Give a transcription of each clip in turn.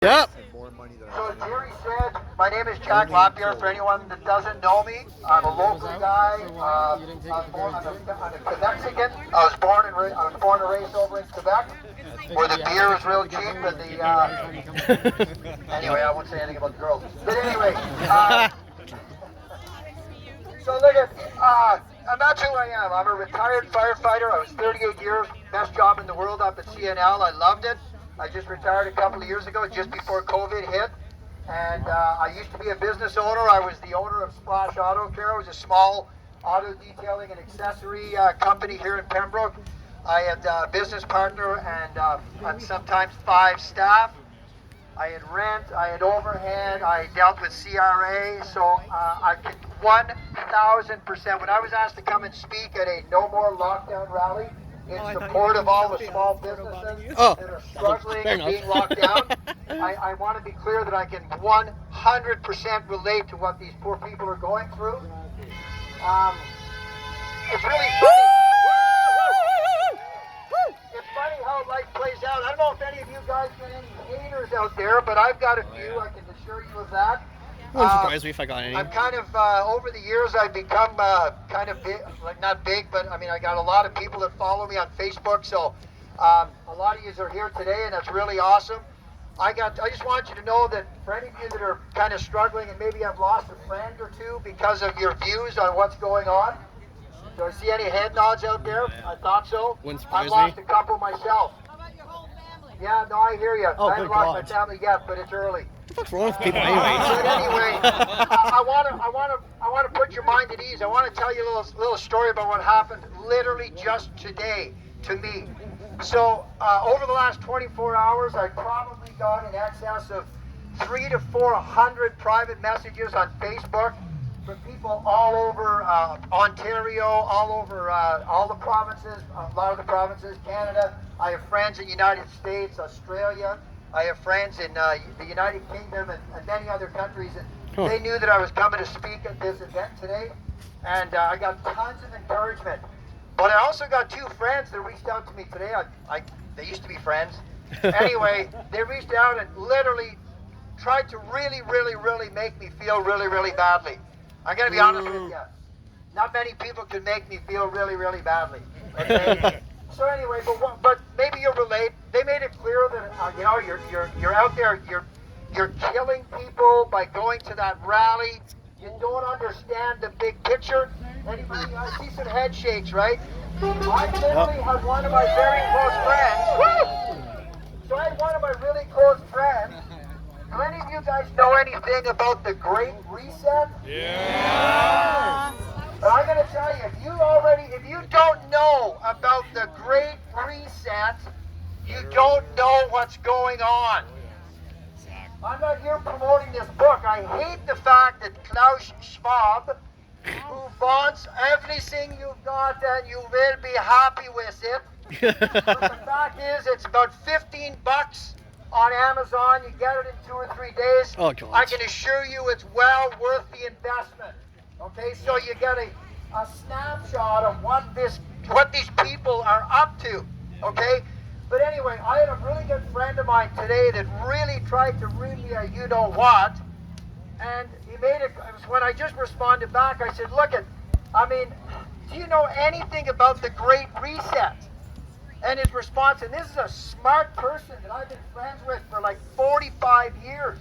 Yep. So as Jerry said, my name is Jack Lapierre. For anyone that doesn't know me, I'm a local guy. I'm a Quebexican. I was born and raised over in Quebec, where the beer is real cheap and anyway, I won't say anything about the girls. But anyway, so look at, that's who I am. I'm a retired firefighter. I was 38 years, best job in the world up at CNL. I loved it. I just retired a couple of years ago, just before COVID hit. And I used to be a business owner. I was the owner of Splash Auto Care. It was a small auto detailing and accessory company here in Pembroke. I had a business partner and sometimes 5 staff. I had rent, I had overhead, I dealt with CRA, so I could 1,000%. When I was asked to come and speak at a No More Lockdown rally in support of all the small businesses that are struggling and being locked down, I want to be clear that I can 100% relate to what these poor people are going through. It's really funny. It's funny how life plays out. I don't know if any of you guys get any haters out there, but I've got a few. I can assure you of that. Wouldn't surprise me if I got any. I'm kind of, over the years, I've become kind of big, like not big, but I mean, I got a lot of people that follow me on Facebook, so a lot of you are here today, and that's really awesome. I just want you to know that for any of you that are kind of struggling and maybe have lost a friend or two because of your views on what's going on, do I see any head nods out there? I thought so. Wouldn't surprise I've lost me. a couple myself. How about your whole family? Yeah, no, I hear you. Oh, I haven't good lost my God. family yet, but it's early. What the fuck's wrong with people But anyway? anyway, I want to put your mind at ease. I want to tell you a little story about what happened literally just today to me. So over the last 24 hours, I probably got in excess of 300 to 400 private messages on Facebook from people all over Ontario, all over all the provinces, a lot of the provinces, Canada. I have friends in the United States, Australia. I have friends in the United Kingdom and many other countries. And they knew that I was coming to speak at this event today. And I got tons of encouragement. But I also got 2 friends that reached out to me today. They used to be friends. Anyway, they reached out and literally tried to really make me feel really badly. I'm going to be honest with you. Not many people can make me feel really badly. Okay? So anyway, but maybe you'll relate. They made it clear that you're out there, you're killing people by going to that rally. You don't understand the big picture. Anybody? I see some head shakes, right? I literally had one of my very close friends. So I had one of my really close friends. Do any of you guys know anything about the Great Reset? Yeah. But I'm going to tell you, if you don't know about the Great Reset, you don't know what's going on. I'm not here promoting this book. I hate the fact that Klaus Schwab, who wants everything you've got and you will be happy with it. But the fact is, it's about $15 on Amazon. You get it in 2 or 3 days. Oh, God. I can assure you it's well worth the investment. Okay, so you get a snapshot of what these people are up to. Okay, but anyway, I had a really good friend of mine today that really tried to read me a you know what, and he made it. When I just responded back, I said, "Look, do you know anything about the Great Reset?" And his response, and this is a smart person that I've been friends with for like 45 years.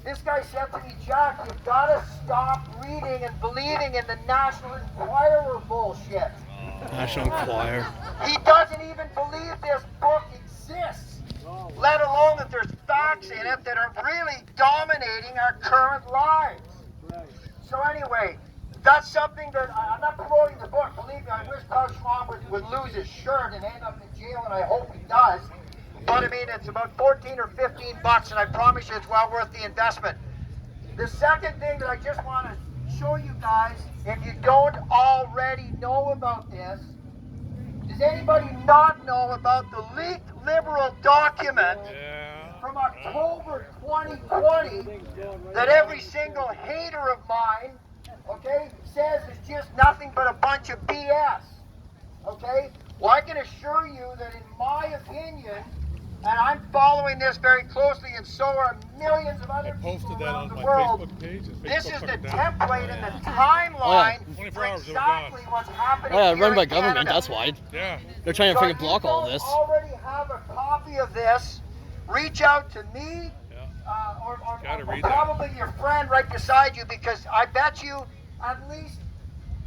This guy said to me, "Jack, you've got to stop reading and believing in the National Enquirer bullshit." National Enquirer. He doesn't even believe this book exists, let alone that there's facts in it that are really dominating our current lives. So anyway, that's something that I'm not promoting the book. Believe me, I wish Klaus Schwab would lose his shirt and end up in jail, and I hope he does. But I mean, it's about 14 or 15 bucks, and I promise you it's well worth the investment. The second thing that I just want to show you guys, if you don't already know about this, does anybody not know about the leaked Liberal document from October 2020 that every single hater of mine, okay, says is just nothing but a bunch of BS? Okay? Well, I can assure you that in my opinion, and I'm following this very closely, and so are millions of other I people posted that around on the my world. Facebook page. and This Facebook is the took it down. template and the timeline 24 for hours, it was exactly gone. what's happening Oh yeah, here run by in government, Canada. that's why. Yeah. They're trying to So freaking if block you all don't this. already have a copy of this, reach out to me or Gotta read probably your friend right beside you, because I bet you at least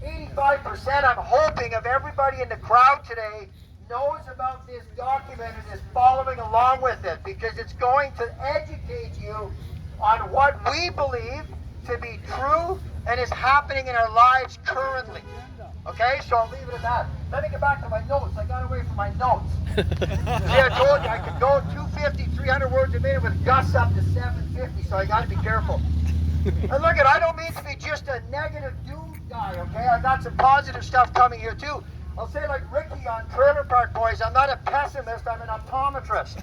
85%, I'm hoping, of everybody in the crowd today knows about this document and is following along with it, because it's going to educate you on what we believe to be true and is happening in our lives currently. Okay, so I'll leave it at that. Let me get back to my notes. I got away from my notes. See, I told you I could go 250, 300 words a minute with Gus up to 750, so I got to be careful. And look, I don't mean to be just a negative doom guy, okay? I got some positive stuff coming here too. I'll say like Ricky on Trailer Park Boys, I'm not a pessimist, I'm an optometrist.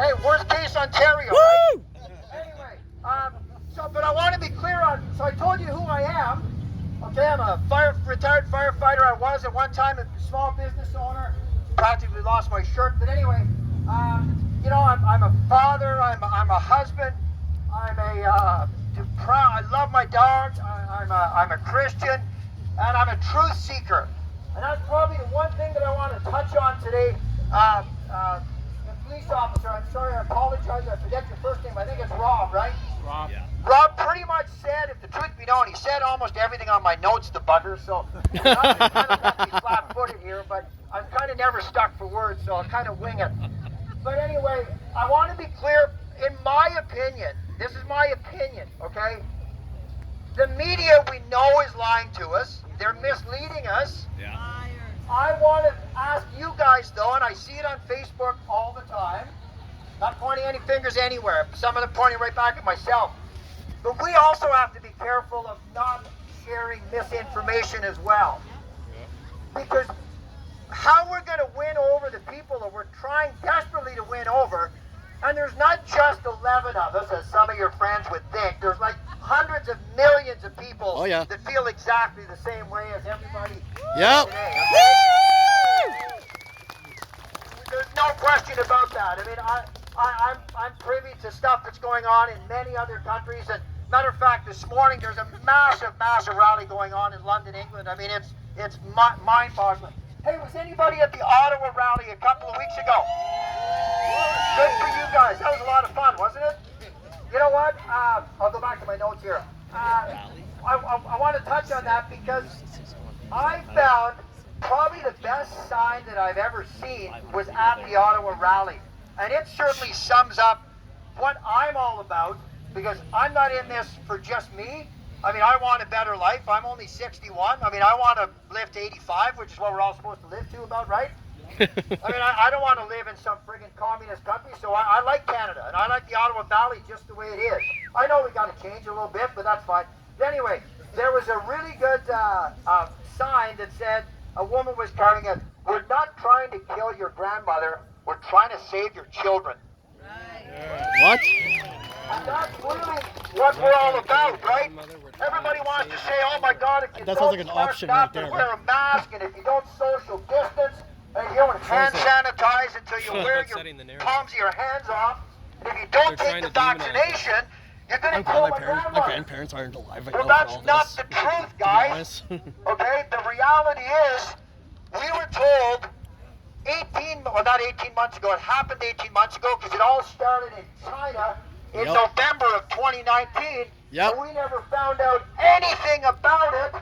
Hey, worst case Ontario. Right? Anyway, but I want to be clear on, so I told you who I am. Okay, I'm a retired firefighter. I was at one time a small business owner. Practically lost my shirt, but anyway, I'm a father. I'm a husband. I love my dogs. I'm a Christian, and I'm a truth seeker. And that's probably the one thing that I want to touch on today. The police officer, I'm sorry, I apologize. I forget your first name. I think it's Rob, right? Rob. Yeah. Rob pretty much said, if the truth be known, he said almost everything on my notes, the bugger, so I'm kind of have to be flat-footed here, but I'm kind of never stuck for words, so I'll kind of wing it. But anyway, I want to be clear, in my opinion, this is my opinion, okay? The media we know is lying to us. They're misleading us. Yeah. I want to ask you guys, though, and I see it on Facebook all the time, not pointing any fingers anywhere, some of them pointing right back at myself. But we also have to be careful of not sharing misinformation as well. Because how we're going to win over the people that we're trying desperately to win over, and there's not just 11 of us, as some of your friends would think. There's like hundreds of millions of people that feel exactly the same way as everybody Yep. today. Okay? There's no question about that. I mean, I'm privy to stuff that's going on in many other countries. And matter of fact, this morning there's a massive rally going on in London, England. I mean, it's mind-boggling. Hey, was anybody at the Ottawa rally a couple of weeks ago? Good for you guys. That was a lot of fun, wasn't it? You know what? I'll go back to my notes here. I want to touch on that because I found probably the best sign that I've ever seen was at the Ottawa rally. And it certainly sums up what I'm all about, because I'm not in this for just me. I mean, I want a better life. I'm only 61. I mean, I want to live to 85, which is what we're all supposed to live to about, right? I mean, I don't want to live in some friggin' communist country, so I like Canada, and I like the Ottawa Valley just the way it is. I know we got to change a little bit, but that's fine. But anyway, there was a really good sign that said, a woman was carrying it, "We're not trying to kill your grandmother, we're trying to save your children." What? And that's really what we're all about, right? Everybody wants to say, "Oh my God, if you That sounds don't like an mask option up right and there. wear a mask, and if you don't social distance, and you don't hand sanitize until you wear your palms of your hands off, and if you don't take the vaccination, you're going I'm to glad kill my my parents, my grandmother." grandparents aren't alive right Well, now for that's all not this. the truth, to be guys. honest. Okay, the reality is, we were told not 18 months ago, it happened 18 months ago because it all started in China in November of 2019. Yep. And we never found out anything about it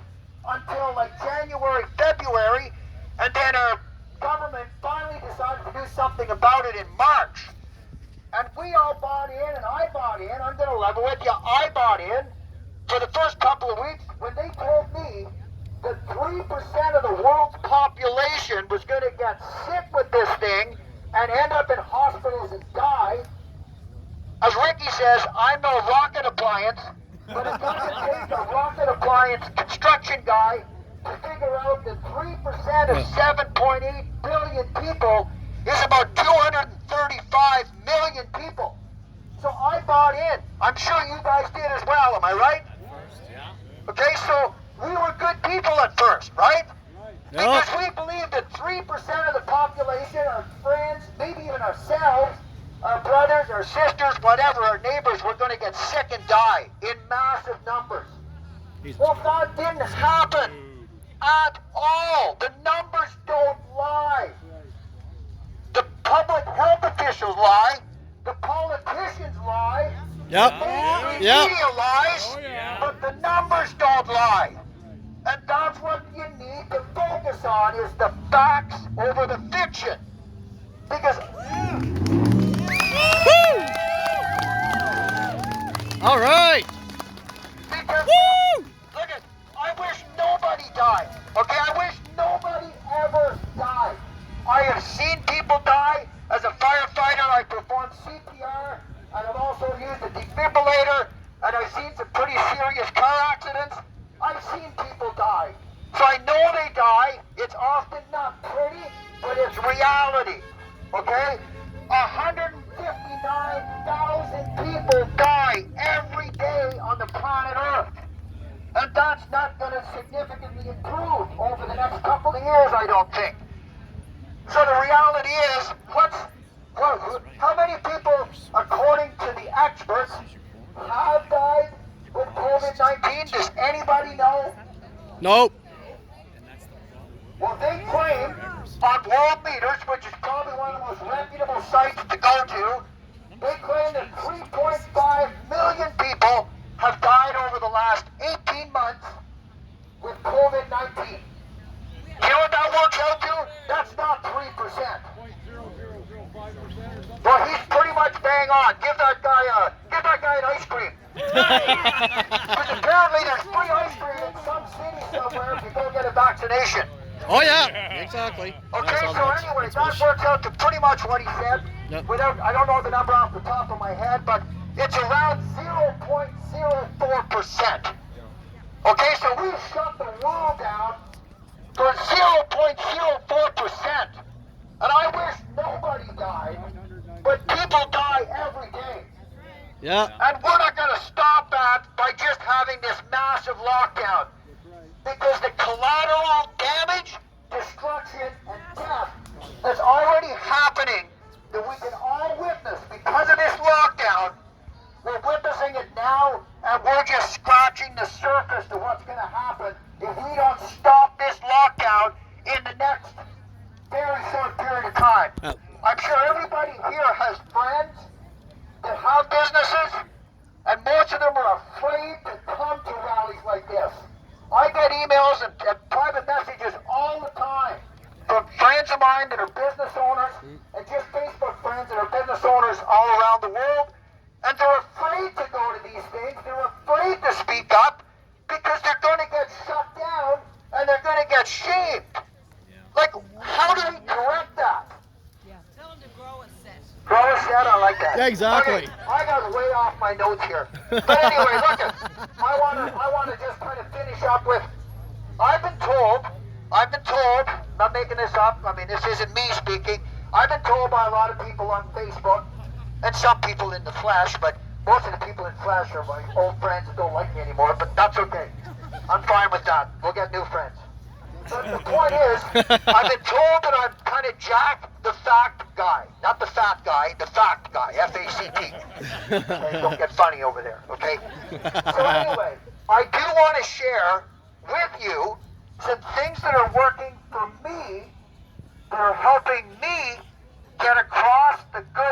until like January, February, and then our government finally decided to do something about it in March. And we all bought in, and I bought in. I'm going to level with you. I bought in for the first couple of weeks when they told me that 3% of the world's population was going to get sick with this thing and end up in hospitals and die. As Ricky says, I'm no rocket appliance, but it doesn't take a rocket appliance construction guy to figure out that 3% of 7.8 billion people is about 235 million people. So I bought in. I'm sure you guys did as well, am I right? Okay, so we were good people at first, right? Because we believe that 3% of the population, our friends, maybe even ourselves, our brothers, our sisters, whatever, our neighbors, were going to get sick and die in massive numbers. Well, that didn't happen at all. The numbers don't lie. The public health officials lie. The politicians lie. Yep. The Yep. media lies. But the numbers don't lie. And that's what you need to focus on, is the facts over the fiction. Because All right. look at, I wish nobody died. Okay, I wish nobody ever died. I have seen people die. As a firefighter, I performed CPR, and I've also used a defibrillator, and I've seen some pretty serious car accidents. I've seen people die. So I know they die. It's often not pretty, but it's reality. Okay? 159,000 people die every day on the planet Earth. And that's not going to significantly improve over the next couple of years, I don't think. So the reality is, how many people, according to the experts, have died with COVID-19? Does anybody know? Nope. Well, they claim on World Leaders, which is probably one of the most reputable sites to go to, they claim that 3.5 million people have died over the last 18 months with COVID-19. You know what that works out to? That's not 3%. Well, he's pretty much bang on. Give that guy an ice cream. Because apparently there's free ice cream in some city somewhere if you go get a vaccination. Oh yeah. Exactly. Okay, so anyway, that works out to pretty much what he said. Yep. Without, I don't know the number off the top of my head, but it's around 0.04%. Okay, so we shut the world down for 0.04%. And I wish nobody died, but people die every day. Yeah. And we're not going to stop that by just having this massive lockdown. Because the collateral damage, destruction, and death that's already happening that we can all witness because of this lockdown. We're witnessing it now, and we're just scratching the surface to what's going to happen if we don't stop this lockdown in the next very short period of time. I'm sure everybody here has friends that have businesses, and most of them are afraid to come to rallies like this. I get emails and private messages all the time from friends of mine that are business owners, and just Facebook friends that are business owners all around the world, and they're afraid to go to these things. They're afraid to speak up because they're going to get shut down and they're going to get shamed. Like, how do we correct that? Tell them to grow a set. Grow a set, I like that. Yeah, exactly. Okay, I got way off my notes here. But anyway, look, I want to just kind of finish up with, I've been told, not making this up, I mean, this isn't me speaking, I've been told by a lot of people on Facebook, and some people in the flesh, but most of the people in flesh are my old friends that don't like me anymore, but that's okay. I'm fine with that. We'll get new friends. But the point is, I've been told that I'm kind of Jack the Fact guy. Not the fat guy, the fact guy, F-A-C-T. Okay, don't get funny over there, okay? So anyway, I do want to share with you some things that are working for me, that are helping me get across the good